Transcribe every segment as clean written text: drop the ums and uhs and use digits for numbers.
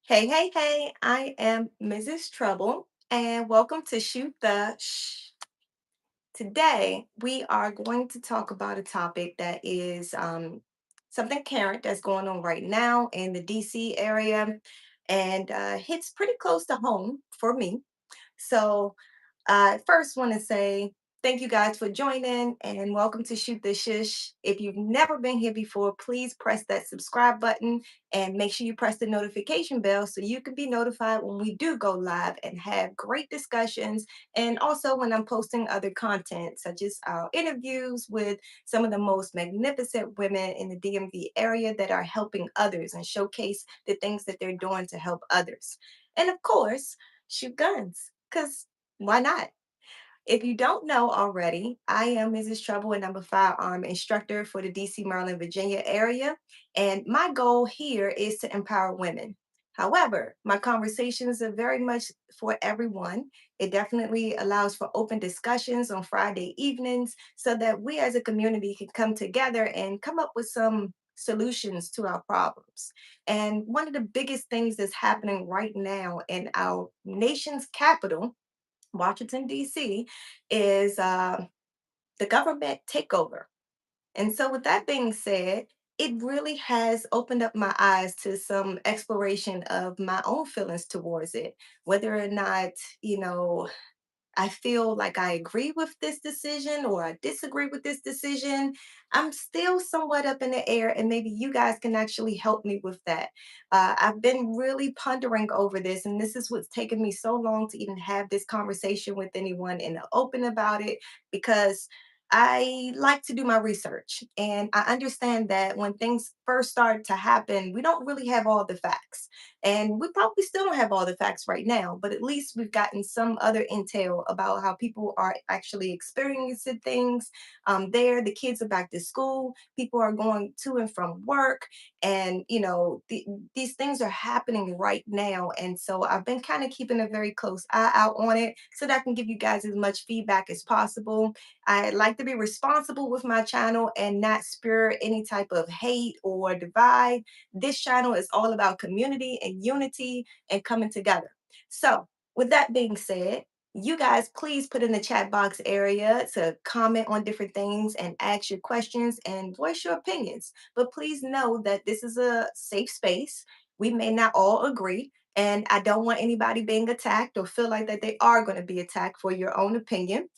Hey, hey, hey, I am Mrs. Trouble, and welcome to Shoot the Shh. Today, we are going to talk about a topic that is something current that's going on right now in the DC area and hits pretty close to home for me. So, I first want to say thank you guys for joining and welcome to Shoot the Shish. If you've never been here before, please press that subscribe button and make sure you press the notification bell so you can be notified when we do go live and have great discussions. And also when I'm posting other content, such as our interviews with some of the most magnificent women in the DMV area that are helping others and showcase the things that they're doing to help others. And of course, shoot guns. Because why not? If you don't know already, I am Mrs. Trouble and I'm a firearm instructor for the DC, Maryland, Virginia area. And my goal here is to empower women. However, my conversations are very much for everyone. It definitely allows for open discussions on Friday evenings so that we as a community can come together and come up with some solutions to our problems. And one of the biggest things that's happening right now in our nation's capital, Washington, D.C., is the government takeover. And so, with that being said, it really has opened up my eyes to some exploration of my own feelings towards it, whether or not, you know, I feel like I agree with this decision or I disagree with this decision. I'm still somewhat up in the air, and maybe you guys can actually help me with that. I've been really pondering over this, and this is what's taken me so long to even have this conversation with anyone in the open about it because I like to do my research. And I understand that when things first start to happen, we don't really have all the facts. And we probably still don't have all the facts right now, but at least we've gotten some other intel about how people are actually experiencing things. There, the kids are back to school, people are going to and from work, and these things are happening right now. And so I've been kind of keeping a very close eye out on it so that I can give you guys as much feedback as possible. I like to be responsible with my channel and not spur any type of hate or divide. This channel is all about community and unity and coming together. So, with that being said, you guys please put in the chat box area to comment on different things and ask your questions and voice your opinions. But please know that this is a safe space. We may not all agree, and I don't want anybody being attacked or feel like that they are going to be attacked for your own opinion.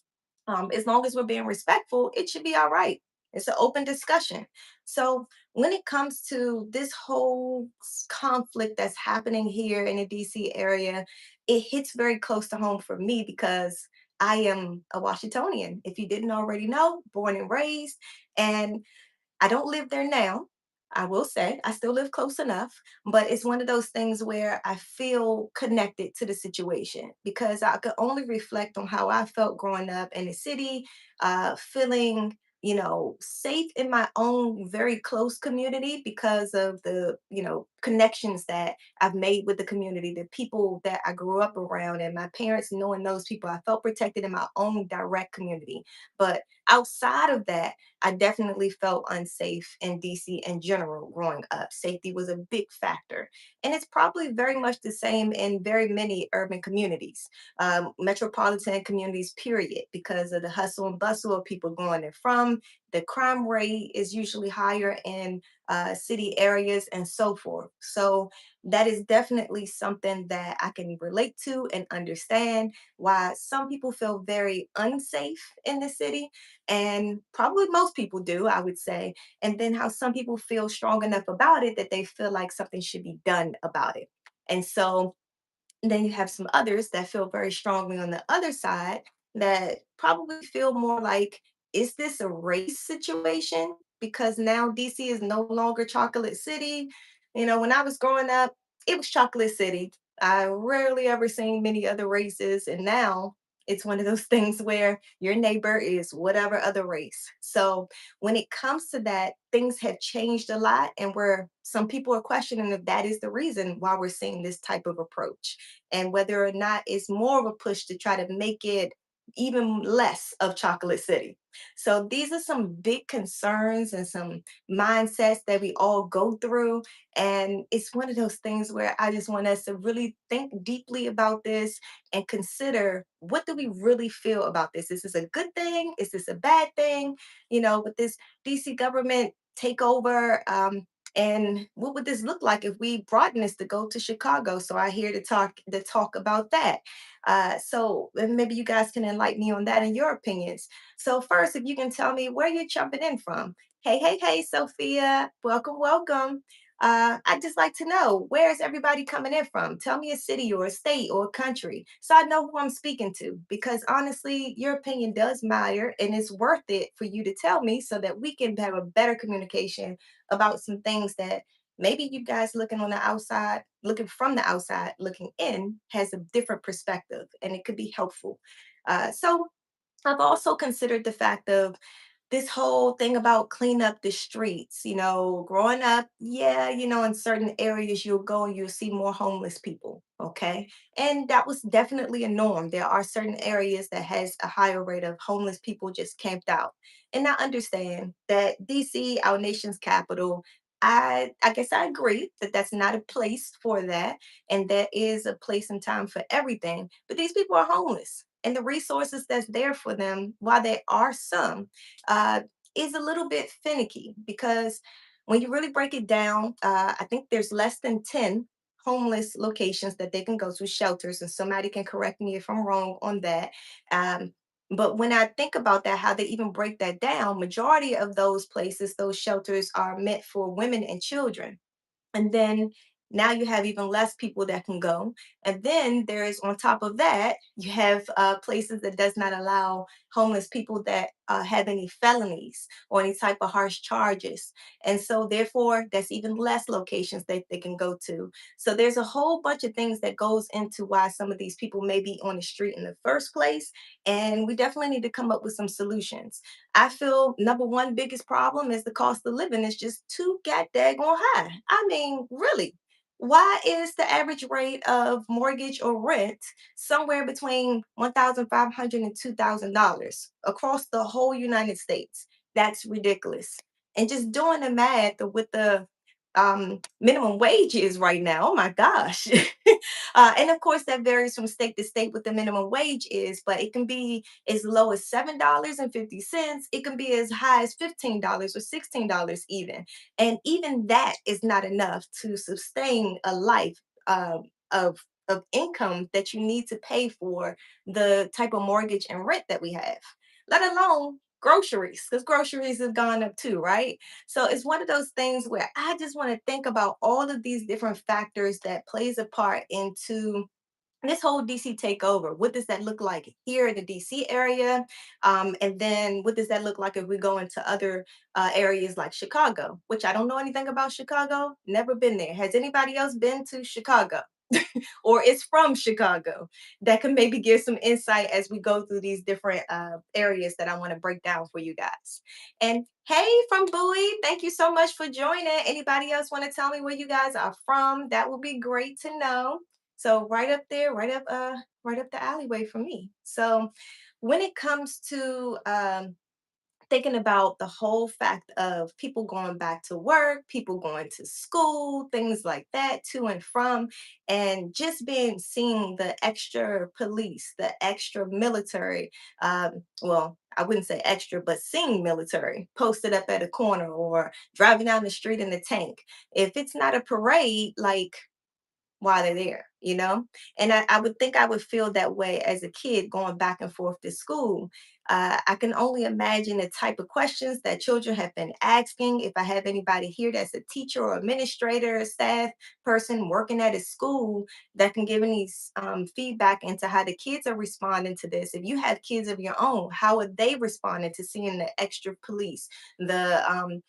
As long as we're being respectful, it should be all right. It's an open discussion. So, when it comes to this whole conflict that's happening here in the DC area, it hits very close to home for me because I am a Washingtonian. If you didn't already know, born and raised. And I don't live there now. I will say I still live close enough, but it's one of those things where I feel connected to the situation because I could only reflect on how I felt growing up in the city, feeling, safe in my own very close community because of the, connections that I've made with the community, the people that I grew up around, and my parents knowing those people. I felt protected in my own direct community. But outside of that, I definitely felt unsafe in DC in general growing up. Safety was a big factor. And it's probably very much the same in very many urban communities, metropolitan communities, period, because of the hustle and bustle of people going and from. The crime rate is usually higher in city areas and so forth. So that is definitely something that I can relate to and understand why some people feel very unsafe in the city, and probably most people do, I would say. And then how some people feel strong enough about it that they feel like something should be done about it. And so then you have some others that feel very strongly on the other side that probably feel more like, is this a race situation? Because now DC is no longer Chocolate City. When I was growing up, it was Chocolate City. I rarely ever seen many other races. And now it's one of those things where your neighbor is whatever other race. So when it comes to that, things have changed a lot. And where some people are questioning if that is the reason why we're seeing this type of approach and whether or not it's more of a push to try to make it even less of Chocolate City. So these are some big concerns and some mindsets that we all go through. And it's one of those things where I just want us to really think deeply about this and consider, what do we really feel about this? Is this a good thing? Is this a bad thing? With this DC government takeover, and what would this look like if we broaden this to go to Chicago? So I hear to talk about that. So and maybe you guys can enlighten me on that and your opinions. So first, if you can tell me where you're jumping in from. Hey, hey, hey, Sophia, welcome, welcome. I'd just like to know, where is everybody coming in from? Tell me a city or a state or a country so I know who I'm speaking to. Because honestly, your opinion does matter and it's worth it for you to tell me so that we can have a better communication about some things that maybe you guys looking on the outside, looking from the outside, looking in, has a different perspective and it could be helpful. So I've also considered the fact of this whole thing about clean up the streets. Growing up, yeah, in certain areas you'll go and you'll see more homeless people. Okay. And that was definitely a norm. There are certain areas that has a higher rate of homeless people just camped out. And I understand that DC, our nation's capital, I guess I agree that that's not a place for that. And there is a place and time for everything. But these people are homeless. And the resources that's there for them, while there are some, uh, is a little bit finicky because when you really break it down, I think there's less than 10 homeless locations that they can go to, shelters, and somebody can correct me if I'm wrong on that. But when I think about that, how they even break that down, majority of those places, those shelters are meant for women and children. And then now you have even less people that can go. And then there is, on top of that, you have places that does not allow homeless people that have any felonies or any type of harsh charges. And so therefore that's even less locations that they can go to. So there's a whole bunch of things that goes into why some of these people may be on the street in the first place. And we definitely need to come up with some solutions. I feel number one biggest problem is the cost of living is just too god daggone high. I mean, really. Why is the average rate of mortgage or rent somewhere between 1,500 and $2,000 across the whole United States? That's ridiculous. And just doing the math with the minimum wage is right now, oh my gosh. And of course, that varies from state to state what the minimum wage is, but it can be as low as $7.50. It can be as high as $15 or $16 even. And even that is not enough to sustain a life of income that you need to pay for the type of mortgage and rent that we have, let alone groceries, because groceries have gone up too, right? So it's one of those things where I just want to think about all of these different factors that plays a part into this whole DC takeover. What does that look like here in the DC area? And then what does that look like if we go into other areas like Chicago, which I don't know anything about Chicago, never been there. Has anybody else been to Chicago? Or is from Chicago that can maybe give some insight as we go through these different areas that I want to break down for you guys. And hey, from Bowie, thank you so much for joining. Anybody else want to tell me where you guys are from? That would be great to know. So right up there, right up the alleyway for me. So when it comes to thinking about the whole fact of people going back to work, people going to school, things like that, to and from, and just being seeing the extra police, the extra military. Well, I wouldn't say extra, but seeing military posted up at a corner or driving down the street in a tank. If it's not a parade, like, while they're there, you know? And I would think I would feel that way as a kid going back and forth to school. I can only imagine the type of questions that children have been asking. If I have anybody here that's a teacher or administrator, a staff person working at a school that can give any feedback into how the kids are responding to this. If you have kids of your own, how are they responding to seeing the extra police, the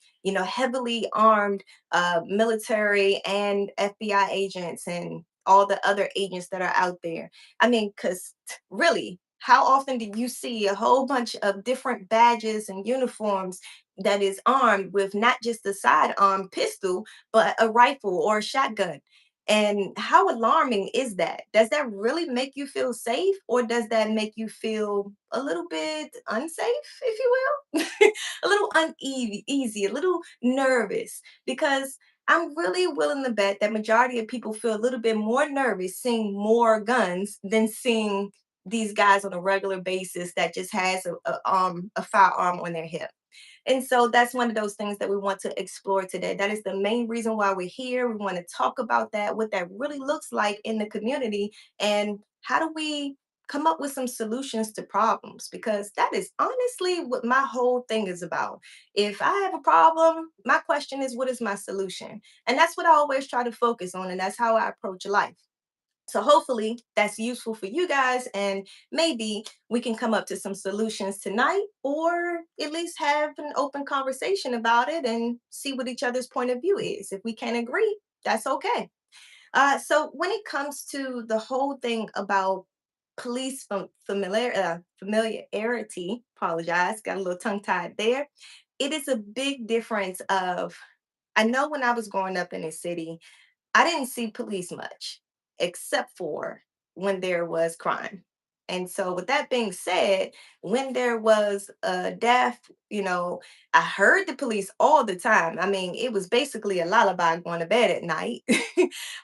heavily armed military and FBI agents and all the other agents that are out there. I mean, because really, how often do you see a whole bunch of different badges and uniforms that is armed with not just a sidearm pistol, but a rifle or a shotgun? And how alarming is that? Does that really make you feel safe, or does that make you feel a little bit unsafe, if you will? A little uneasy, easy, a little nervous, because I'm really willing to bet that majority of people feel a little bit more nervous seeing more guns than seeing these guys on a regular basis that just has a firearm on their hip. And so that's one of those things that we want to explore today. That is the main reason why we're here. We want to talk about that, what that really looks like in the community, and how do we come up with some solutions to problems, because that is honestly what my whole thing is about. If I have a problem, my question is, what is my solution? And that's what I always try to focus on, and that's how I approach life. So hopefully that's useful for you guys, and maybe we can come up to some solutions tonight, or at least have an open conversation about it and see what each other's point of view is. If we can't agree, that's okay. So when it comes to the whole thing about familiarity, apologize, got a little tongue tied there. It is a big difference of, I know when I was growing up in the city, I didn't see police much, except for when there was crime. And so, with that being said, when there was a death, I heard the police all the time. I mean, it was basically a lullaby going to bed at night.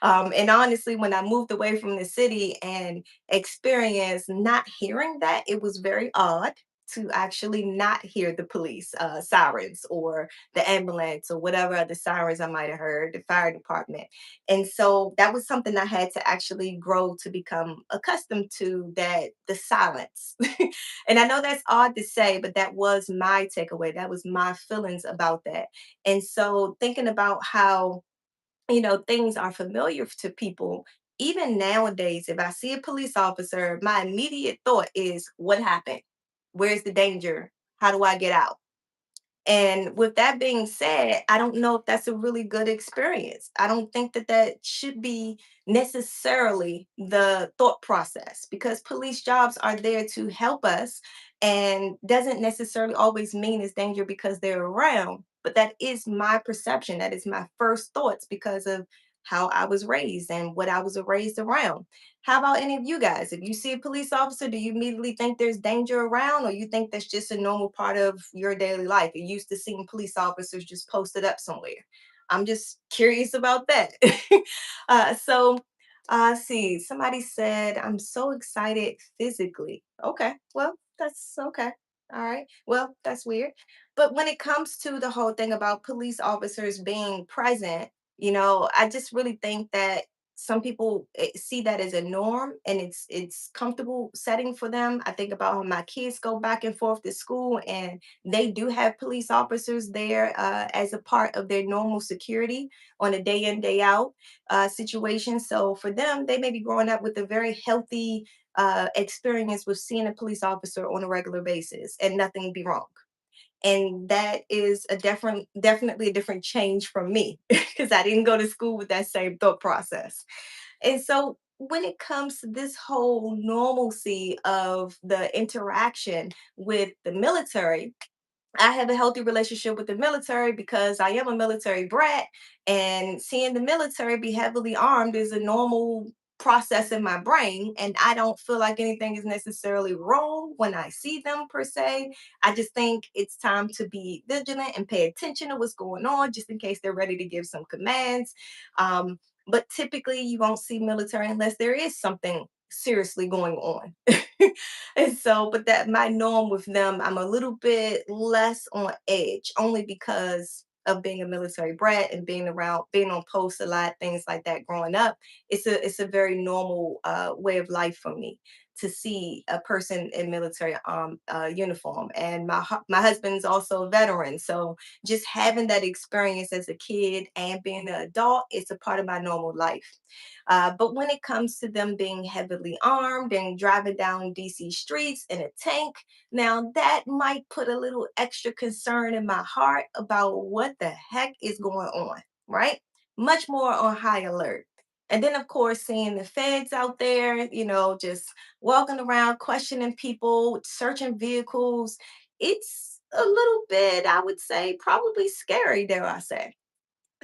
And honestly, when I moved away from the city and experienced not hearing that, it was very odd to actually not hear the police sirens, or the ambulance, or whatever other sirens I might have heard, the fire department. And so that was something I had to actually grow to become accustomed to, that the silence. And I know that's odd to say, but that was my takeaway. That was my feelings about that. And so thinking about how, things are familiar to people, even nowadays, if I see a police officer, my immediate thought is, what happened? Where's the danger? How do I get out? And with that being said, I don't know if that's a really good experience. I don't think that that should be necessarily the thought process, because police jobs are there to help us, and doesn't necessarily always mean it's danger because they're around. But that is my perception. That is my first thoughts because of how I was raised and what I was raised around. How about any of you guys? If you see a police officer, do you immediately think there's danger around, or you think that's just a normal part of your daily life? You're used to seeing police officers just posted up somewhere. I'm just curious about that. See, somebody said, I'm so excited physically. Okay, well, that's okay. All right, well, that's weird. But when it comes to the whole thing about police officers being present, I just really think that some people see that as a norm, and it's comfortable setting for them. I think about how my kids go back and forth to school, and they do have police officers there as a part of their normal security on a day in day out situation. So for them, they may be growing up with a very healthy experience with seeing a police officer on a regular basis, and nothing be wrong. And that is definitely a different change from me, because I didn't go to school with that same thought process. And so when it comes to this whole normalcy of the interaction with the military, I have a healthy relationship with the military because I am a military brat, and seeing the military be heavily armed is a normal process in my brain. And I don't feel like anything is necessarily wrong when I see them per se. I just think it's time to be vigilant and pay attention to what's going on, just in case they're ready to give some commands. Um, but typically, you won't see military unless there is something seriously going on. And so, but that my norm with them, I'm a little bit less on edge, only because of being a military brat and being around, being on post a lot, things like that growing up. It's a very normal way of life for me to see a person in military uniform. And my husband's also a veteran, so just having that experience as a kid and being an adult, it's a part of my normal life. But when it comes to them being heavily armed and driving down DC streets in a tank, now that might put a little extra concern in my heart about what the heck is going on, right? Much more on high alert. And then, of course, seeing the feds out there, just walking around, questioning people, searching vehicles. It's a little bit, I would say, probably scary, dare I say.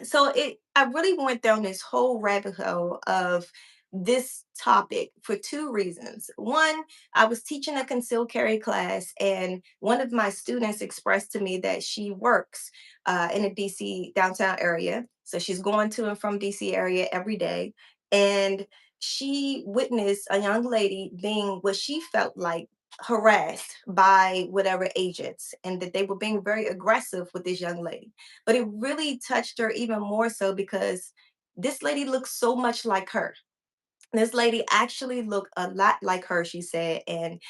So I really went down this whole rabbit hole of this topic for two reasons. One, I was teaching a concealed carry class, and one of my students expressed to me that she works in a DC downtown area. So she's going to and from DC area every day. And she witnessed a young lady being what she felt like harassed by whatever agents, and that they were being very aggressive with this young lady. But it really touched her even more so because this lady looks so much like her. This lady actually looked a lot like her, she said. And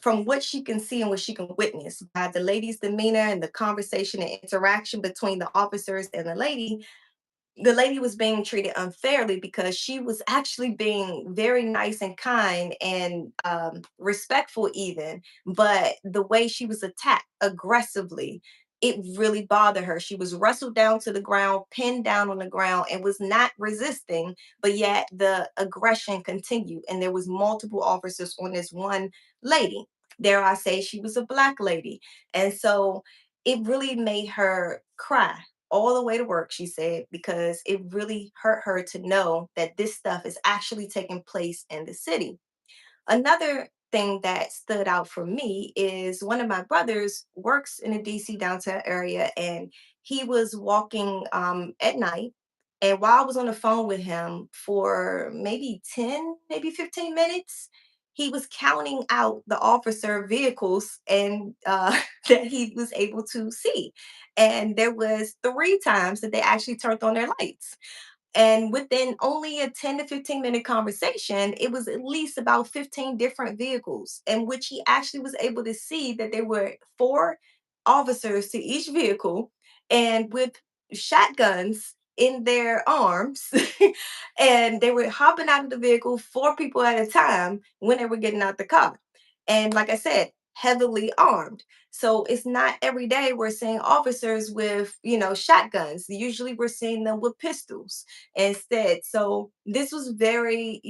from what she can see and what she can witness by the lady's demeanor and the conversation and interaction between the officers and the lady was being treated unfairly because she was actually being very nice and kind and respectful even, but the way she was attacked aggressively, it really bothered her. She was wrestled down to the ground, pinned down on the ground, and was not resisting, but yet the aggression continued, and there was multiple officers on this one lady. Dare I say, she was a black lady. And so it really made her cry all the way to work, she said, because it really hurt her to know that this stuff is actually taking place in the city. Another thing that stood out for me is one of my brothers works in the DC downtown area, and he was walking at night. And while I was on the phone with him for maybe 10, maybe 15 minutes, he was counting out the officer vehicles and that he was able to see. And there was three times that they actually turned on their lights. And within only a 10 to 15-minute conversation, it was at least about 15 different vehicles, in which he actually was able to see that there were four officers to each vehicle and with shotguns in their arms. And they were hopping out of the vehicle, four people at a time, when they were getting out the car. And like I said, heavily armed. So it's not every day we're seeing officers with, shotguns. Usually we're seeing them with pistols instead. So this was very,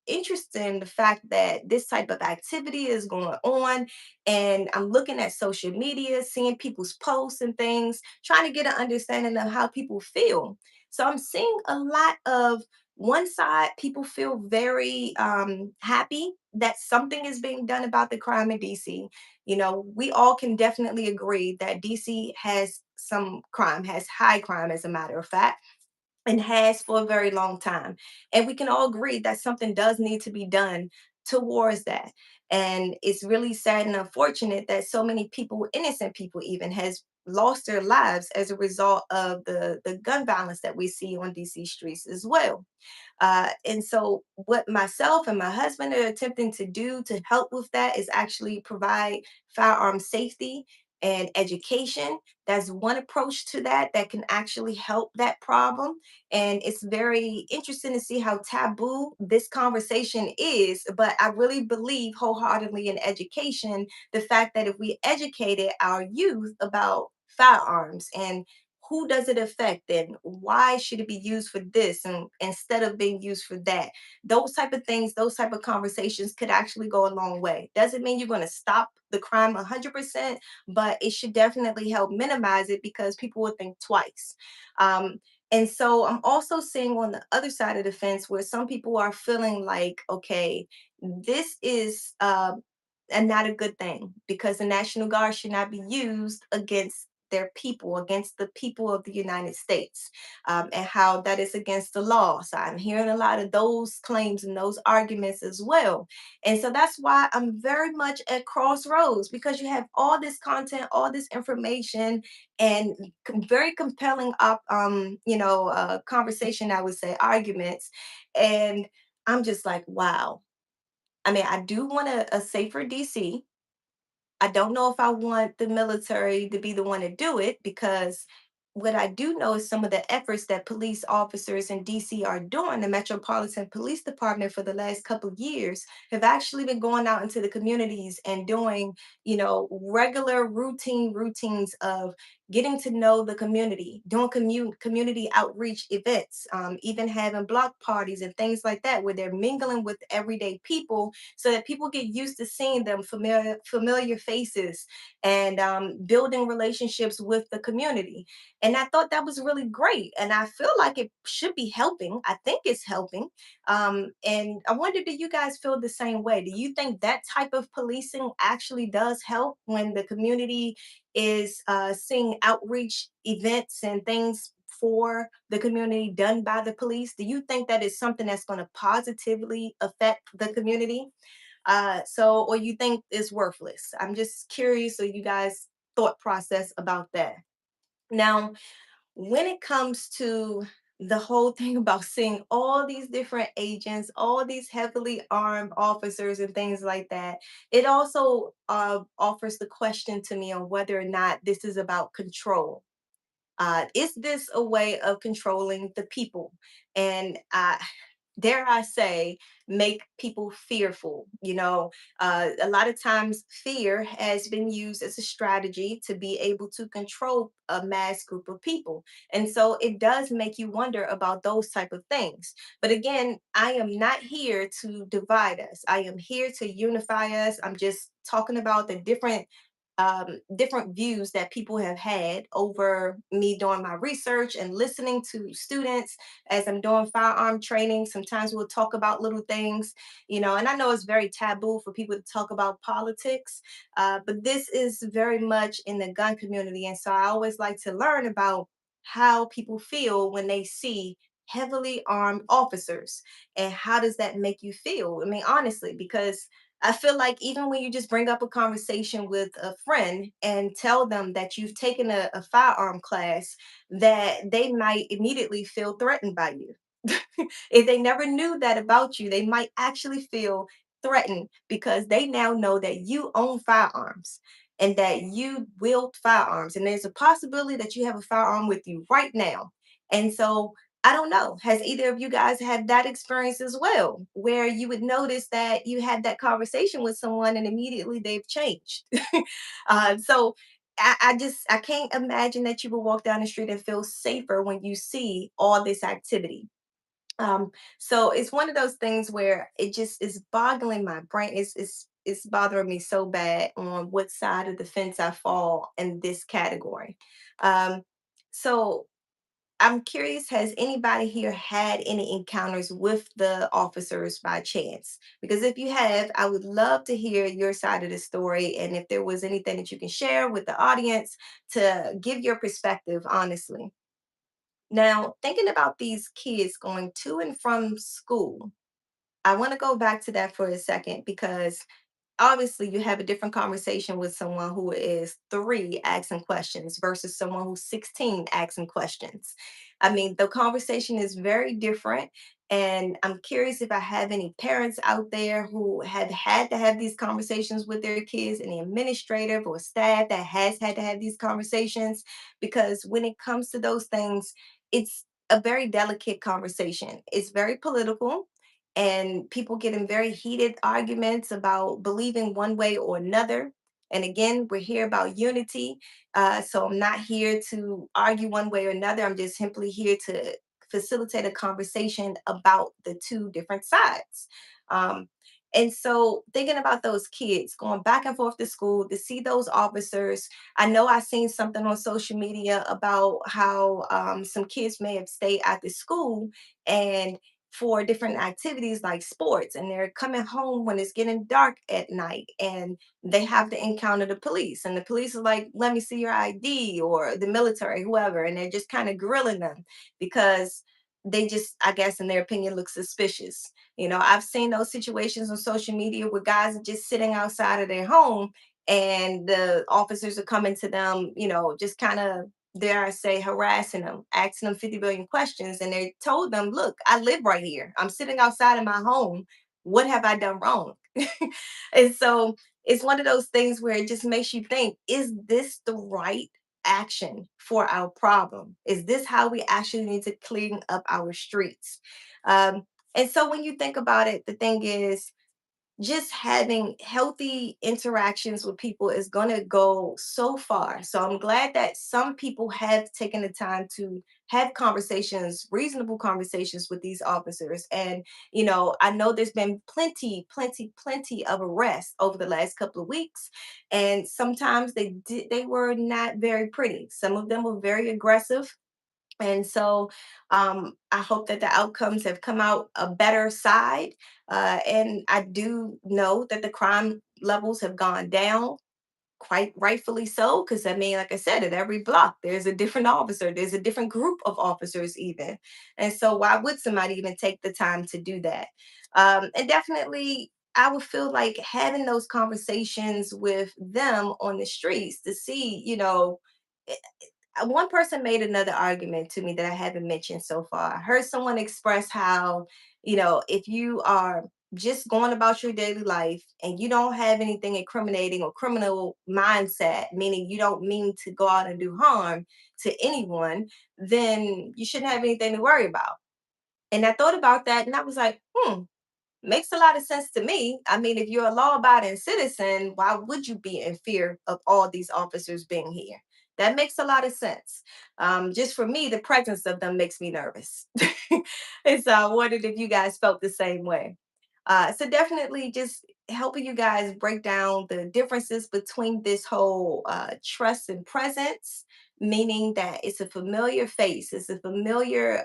interesting, the fact that this type of activity is going on. And I'm looking at social media, seeing people's posts and things, trying to get an understanding of how people feel. So I'm seeing a lot of one side, people feel very happy that something is being done about the crime in DC. We all can definitely agree that DC has some crime, has high crime, as a matter of fact, and has for a very long time. And we can all agree that something does need to be done towards that. And it's really sad and unfortunate that so many people, innocent people even, has lost their lives as a result of the gun violence that we see on DC streets as well. And so, what myself and my husband are attempting to do to help with that is actually provide firearm safety and education. That's one approach to that that can actually help that problem. And it's very interesting to see how taboo this conversation is. But I really believe wholeheartedly in education, the fact that if we educated our youth about firearms and who does it affect and why should it be used for this and instead of being used for that, those type of things, those type of conversations could actually go a long way. Doesn't mean you're going to stop the crime 100%, but it should definitely help minimize it because people will think twice. And so I'm also seeing on the other side of the fence where some people are feeling like, okay, this is and not a good thing, because the National Guard should not be used against their people, against the people of the United States, and how that is against the law. So I'm hearing a lot of those claims and those arguments as well. And so that's why I'm very much at crossroads, because you have all this content, all this information, and very compelling conversation, I would say, arguments. And I'm just like, wow. I mean, I do want a safer DC. I don't know if I want the military to be the one to do it, because what I do know is some of the efforts that police officers in DC are doing, the Metropolitan Police Department for the last couple of years have actually been going out into the communities and doing, regular routines of getting to know the community, doing community outreach events, even having block parties and things like that, where they're mingling with everyday people, so that people get used to seeing them familiar faces, and building relationships with the community. And I thought that was really great, and I feel like it should be helping. I think it's helping. And I wonder, do you guys feel the same way? Do you think that type of policing actually does help when the community is seeing outreach events and things for the community done by the police? Do you think that is something that's going to positively affect the community? Or you think it's worthless? I'm just curious of you guys' thought process about that. Now, when it comes to the whole thing about seeing all these different agents, all these heavily armed officers, and things like that, it also offers the question to me on whether or not this is about control. Is this a way of controlling the people? And dare I say, make people fearful. A lot of times fear has been used as a strategy to be able to control a mass group of people. And so it does make you wonder about those type of things. But again, I am not here to divide us. I am here to unify us. I'm just talking about the different views that people have had over me doing my research and listening to students as I'm doing firearm training. Sometimes we'll talk about little things, and I know it's very taboo for people to talk about politics, but this is very much in the gun community. And so I always like to learn about how people feel when they see heavily armed officers, and how does that make you feel? I mean, honestly, because I feel like even when you just bring up a conversation with a friend and tell them that you've taken a firearm class, that they might immediately feel threatened by you. If they never knew that about you, they might actually feel threatened because they now know that you own firearms and that you wield firearms. And there's a possibility that you have a firearm with you right now. And so I don't know, has either of you guys had that experience as well, where you would notice that you had that conversation with someone and immediately they've changed? So I can't imagine that you will walk down the street and feel safer when you see all this activity. So it's one of those things where it just is boggling my brain. It's bothering me so bad on what side of the fence I fall in this category. Um, so I'm curious, has anybody here had any encounters with the officers by chance? Because if you have, I would love to hear your side of the story, and if there was anything that you can share with the audience to give your perspective, honestly. Now, thinking about these kids going to and from school, I want to go back to that for a second, because obviously you have a different conversation with someone who is 3 asking questions versus someone who's 16 asking questions. I mean, the conversation is very different. And I'm curious if I have any parents out there who have had to have these conversations with their kids, any administrative or staff that has had to have these conversations, because when it comes to those things, it's a very delicate conversation. It's very political, and people get in very heated arguments about believing one way or another. And again, we're here about unity. So I'm not here to argue one way or another. I'm just simply here to facilitate a conversation about the two different sides. Um, and so, thinking about those kids going back and forth to school to see those officers, I know I seen something on social media about how some kids may have stayed at the school and for different activities like sports, and they're coming home when it's getting dark at night, and they have to encounter the police, and the police are like, let me see your ID, or the military, whoever, and they're just kind of grilling them because they just, I guess in their opinion, look suspicious. I've seen those situations on social media where guys are just sitting outside of their home, and the officers are coming to them, just kind of, dare I say, harassing them, asking them 50 billion questions. And they told them, look, I live right here. I'm sitting outside of my home. What have I done wrong? And so it's one of those things where it just makes you think, is this the right action for our problem? Is this how we actually need to clean up our streets? And so when you think about it, the thing is, just having healthy interactions with people is going to go so far. So I'm glad that some people have taken the time to have conversations, reasonable conversations with these officers. And, I know there's been plenty, plenty, plenty of arrests over the last couple of weeks. And sometimes they were not very pretty. Some of them were very aggressive, and so I hope that the outcomes have come out a better side. And I do know that the crime levels have gone down, quite rightfully so, because I mean, like I said, at every block there's a different officer, there's a different group of officers even. And so why would somebody even take the time to do that? And definitely I would feel like having those conversations with them on the streets to see, one person made another argument to me that I haven't mentioned so far. I heard someone express how, if you are just going about your daily life and you don't have anything incriminating or criminal mindset, meaning you don't mean to go out and do harm to anyone, then you shouldn't have anything to worry about. And I thought about that and I was like, makes a lot of sense to me. I mean, if you're a law abiding citizen, why would you be in fear of all these officers being here? That makes a lot of sense. Just for me, the presence of them makes me nervous. And so I wondered if you guys felt the same way. So definitely just helping you guys break down the differences between this whole trust and presence, meaning that it's a familiar face, it's a familiar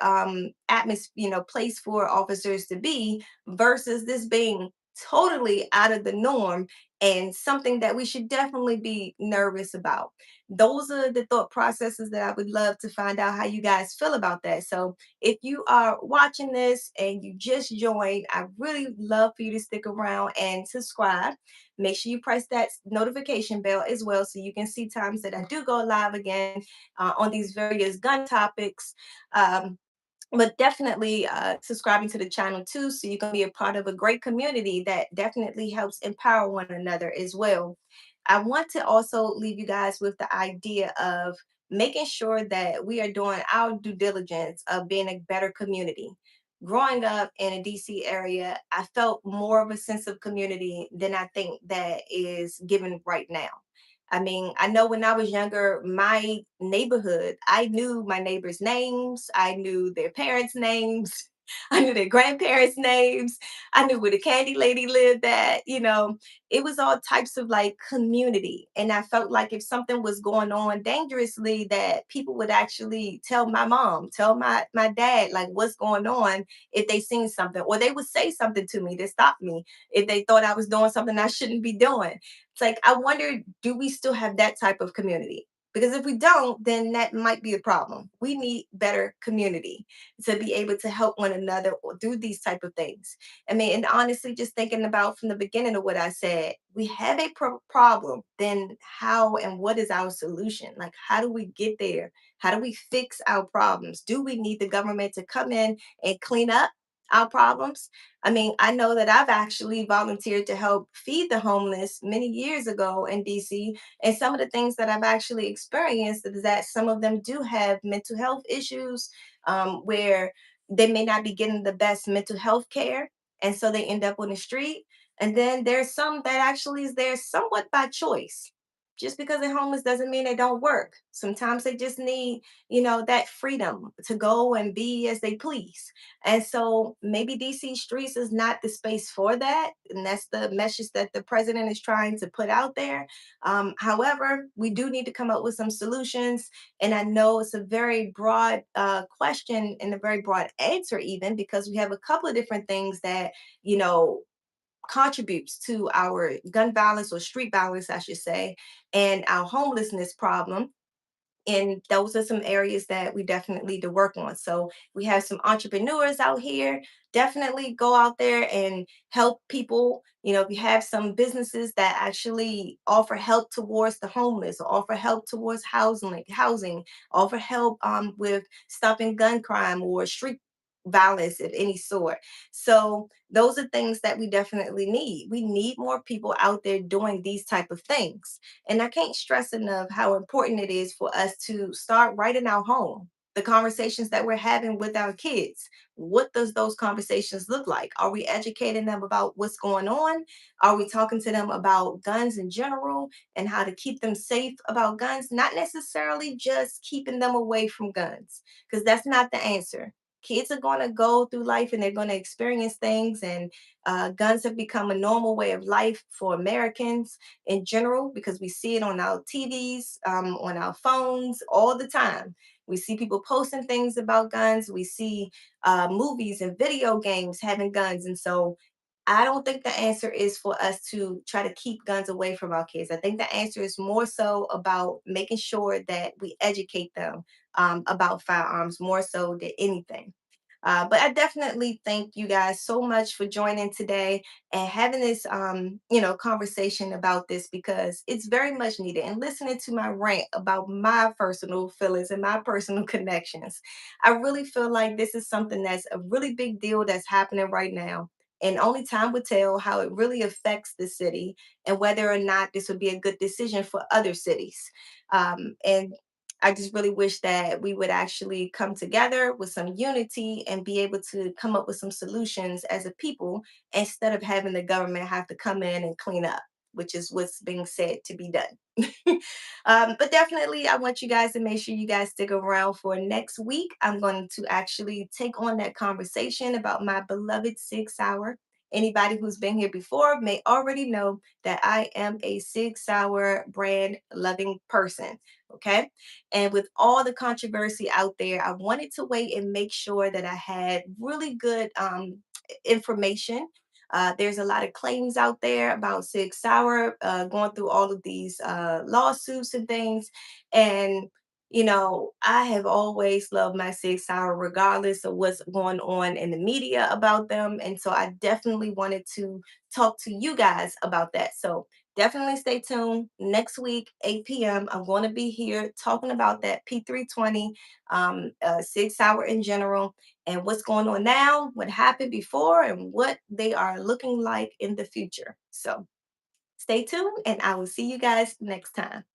atmosphere, place for officers to be, versus this being totally out of the norm and something that we should definitely be nervous about. Those are the thought processes that I would love to find out how you guys feel about that. So if you are watching this and you just joined, I really love for you to stick around and subscribe. Make sure you press that notification bell as well so you can see times that I do go live again on these various gun topics. But definitely subscribing to the channel too, so you can be a part of a great community that definitely helps empower one another as well. I want to also leave you guys with the idea of making sure that we are doing our due diligence of being a better community. Growing up in a DC area, I felt more of a sense of community than I think that is given right now. I mean, I know when I was younger, my neighborhood, I knew my neighbors' names, I knew their parents' names, I knew their grandparents' names, I knew where the candy lady lived at. It was all types of like community. And I felt like if something was going on dangerously, that people would actually tell my mom, tell my dad, like what's going on if they seen something, or they would say something to me to stop me if they thought I was doing something I shouldn't be doing. It's like, I wonder, do we still have that type of community? Because if we don't, then that might be a problem. We need better community to be able to help one another or do these type of things. I mean, and honestly, just thinking about from the beginning of what I said, we have a problem. Then how and what is our solution? Like, how do we get there? How do we fix our problems? Do we need the government to come in and clean up our problems? I mean, I know that I've actually volunteered to help feed the homeless many years ago in DC. And some of the things that I've actually experienced is that some of them do have mental health issues, where they may not be getting the best mental health care. And so they end up on the street. And then there's some that actually is there somewhat by choice. Just because they're homeless doesn't mean they don't work. Sometimes they just need, that freedom to go and be as they please. And so maybe DC streets is not the space for that. And that's the message that the president is trying to put out there. However, we do need to come up with some solutions. And I know it's a very broad question and a very broad answer, even because we have a couple of different things that, you know, contributes to our gun violence, or street violence, I should say, and our homelessness problem. And those are some areas that we definitely need to work on. So we have some entrepreneurs out here. Definitely go out there and help people. If you have some businesses that actually offer help towards the homeless, or offer help towards housing, offer help with stopping gun crime or street violence of any sort. So those are things that we definitely need. We need more people out there doing these type of things. And I can't stress enough how important it is for us to start right in our home. the conversations that we're having with our kids. What does those conversations look like? Are we educating them about what's going on? Are we talking to them about guns in general and how to keep them safe about guns? Not necessarily just keeping them away from guns, because that's not the answer. Kids are going to go through life and they're going to experience things, and guns have become a normal way of life for Americans in general because we see it on our TVs, on our phones all the time. We see people posting things about guns. We see movies and video games having guns. And so I don't think the answer is for us to try to keep guns away from our kids. I think the answer is more so about making sure that we educate them about firearms more so than anything. But I definitely thank you guys so much for joining today and having this, conversation about this because it's very much needed. And listening to my rant about my personal feelings and my personal connections, I really feel like this is something that's a really big deal that's happening right now. And only time would tell how it really affects the city and whether or not this would be a good decision for other cities. And I just really wish that we would actually come together with some unity and be able to come up with some solutions as a people instead of having the government have to come in and clean up, which is what's being said to be done. But definitely, I want you guys to make sure you guys stick around for next week. I'm going to actually take on that conversation about my beloved 6 hour. Anybody who's been here before may already know that I am a 6 hour brand loving person. Okay. And with all the controversy out there, I wanted to wait and make sure that I had really good information. There's a lot of claims out there about 6 hour going through all of these lawsuits and things. And, I have always loved my 6 hour, regardless of what's going on in the media about them. And so I definitely wanted to talk to you guys about that. So definitely stay tuned. Next week, 8 p.m., I'm going to be here talking about that P320, 6 hour in general, and what's going on now, what happened before, and what they are looking like in the future. So stay tuned, and I will see you guys next time.